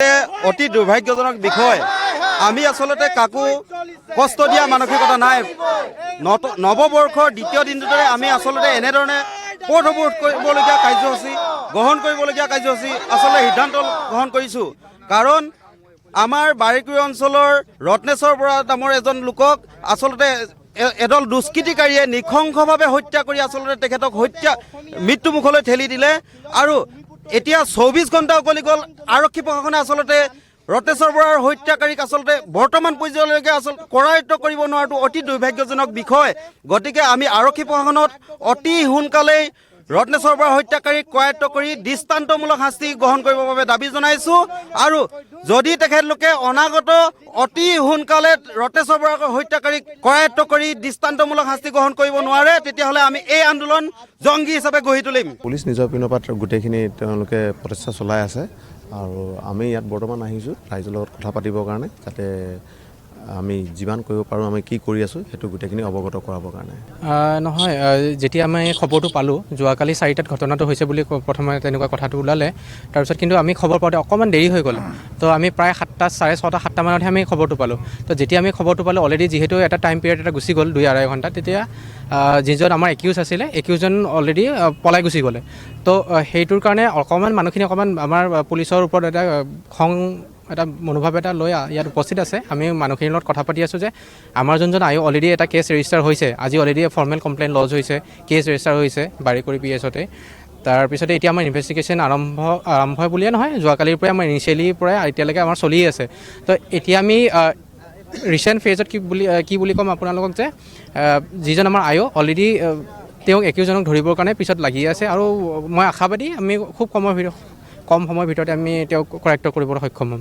অতি দুৰ্ভাগ্যজনক বিষয়। আমি আচলতে কাকো কষ্ট দিয়া মানসিকতা নাই। নৱবৰ্ষৰ দ্বিতীয় দিনটোতে আমি আচলতে এনেধৰণে পথবোধ কৰিবলগীয়া কাৰ্যসূচী গ্ৰহণ কৰিবলগীয়া কাৰ্যসূচী আচলতে সিদ্ধান্ত গ্ৰহণ কৰিছোঁ। কাৰণ আমাৰ বাৰিকুৰি অঞ্চলৰ ৰত্নেশ্বৰ বৰা নামৰ এজন লোকক আচলতে এদল দুষ্কৃতিকাৰীয়ে নৃশংসভাৱে হত্যা কৰি আচলতে তেখেতক মৃত্যুমুখলৈ ঠেলি দিলে। আৰু এতিয়া 24 ঘণ্টা উকলি গ'ল, আৰক্ষী প্ৰশাসনে আচলতে ৰত্নেশ্বৰ বৰাৰ হত্যাকাৰীক আচলতে বৰ্তমান পৰ্যায়লৈকে কৰায়ত্ব কৰিব নোৱাৰাটো অতি দুৰ্ভাগ্যজনক বিষয়। গতিকে আমি আৰক্ষী প্ৰশাসনত অতি সোনকালেই ৰত্নেশ্বৰ বৰাৰ হত্যাকাৰীক কৰায়ত্ব কৰি দৃষ্টান্তমূলক শাস্তি গ্ৰহণ কৰিবৰ বাবে দাবী জনাইছোঁ। আৰু যদি তেখেতলোকে অনাগত অতি সোনকালে ৰত্নেশ্বৰ বৰাৰ হত্যাকাৰীক কৰায়ত্ব কৰি দৃষ্টান্তমূলক শাস্তি গ্ৰহণ কৰিব নোৱাৰে, তেতিয়াহ'লে আমি এই আন্দোলন জংগী হিচাপে গঢ়ি তুলিম। পুলিচ নিজৰ পিনৰ পৰা গোটেইখিনি তেওঁলোকে প্ৰচেষ্টা চলাই আছে। আৰু আমি ইয়াত বৰ্তমান আহিছোঁ ৰাইজৰ লগত কথা পাতিবৰ কাৰণে, যাতে আমি যিমান কৰিব পাৰোঁ আমি কি কৰি আছোঁ সেইটো গোটেইখিনি অৱগত কৰাবৰ কাৰণে। নহয়, যেতিয়া আমি খবৰটো পালোঁ যোৱাকালি 4টাত ঘটনাটো হৈছে বুলি প্ৰথমে তেনেকুৱা কথাটো ওলালে, তাৰপিছত কিন্তু আমি খবৰ পাওঁতে অকণমান দেৰি হৈ গ'ল। তো আমি প্ৰায় 7টা, 6:30, 7টা মানতহে আমি খবৰটো পালোঁ। তো যেতিয়া আমি খবৰটো পালোঁ অলৰেডি যিহেতু এটা টাইম পিৰিয়ড এটা গুচি গ'ল 2-2.5 ঘণ্টা, তেতিয়া যিজন আমাৰ একিউজ আছিলে একিউজজন অলৰেডি পলাই গুচি গ'লে। তো সেইটোৰ কাৰণে অকণমান মানুহখিনি আমাৰ পুলিচৰ ওপৰত এটা মনোভাৱ এটা লৈ ইয়াত উপস্থিত আছে। আমি মানুহখিনিৰ লগত কথা পাতি আছোঁ যে আমাৰ যোনজন অলৰেডি এটা কেছ ৰেজিষ্টাৰ হৈছে, আজি অলৰেডি ফৰ্মেল কমপ্লেইন লজ হৈছে, কেছ ৰেজিষ্টাৰ হৈছে বাৰিকুৰি PSতে। তাৰপিছতে এতিয়া আমাৰ ইনভেষ্টিগেশ্যন আৰম্ভ বুলিয়ে নহয়, যোৱাকালিৰ পৰাই আমাৰ ইনিচিয়েলিৰ পৰাই এতিয়ালৈকে আমাৰ চলি আছে। তো এতিয়া আমি ৰিচেণ্ট ফেজত কি বুলি ক'ম আপোনালোকক যে যিজন আমাৰ অলৰেডি তেওঁক একিউজনক ধৰিবৰ কাৰণে পিছত লাগি আছে। আৰু মই আশাবাদী আমি খুব কম সময়ৰ ভিতৰতে আমি তেওঁক কৰায়ত্ব কৰিবলৈ সক্ষম হ'ম।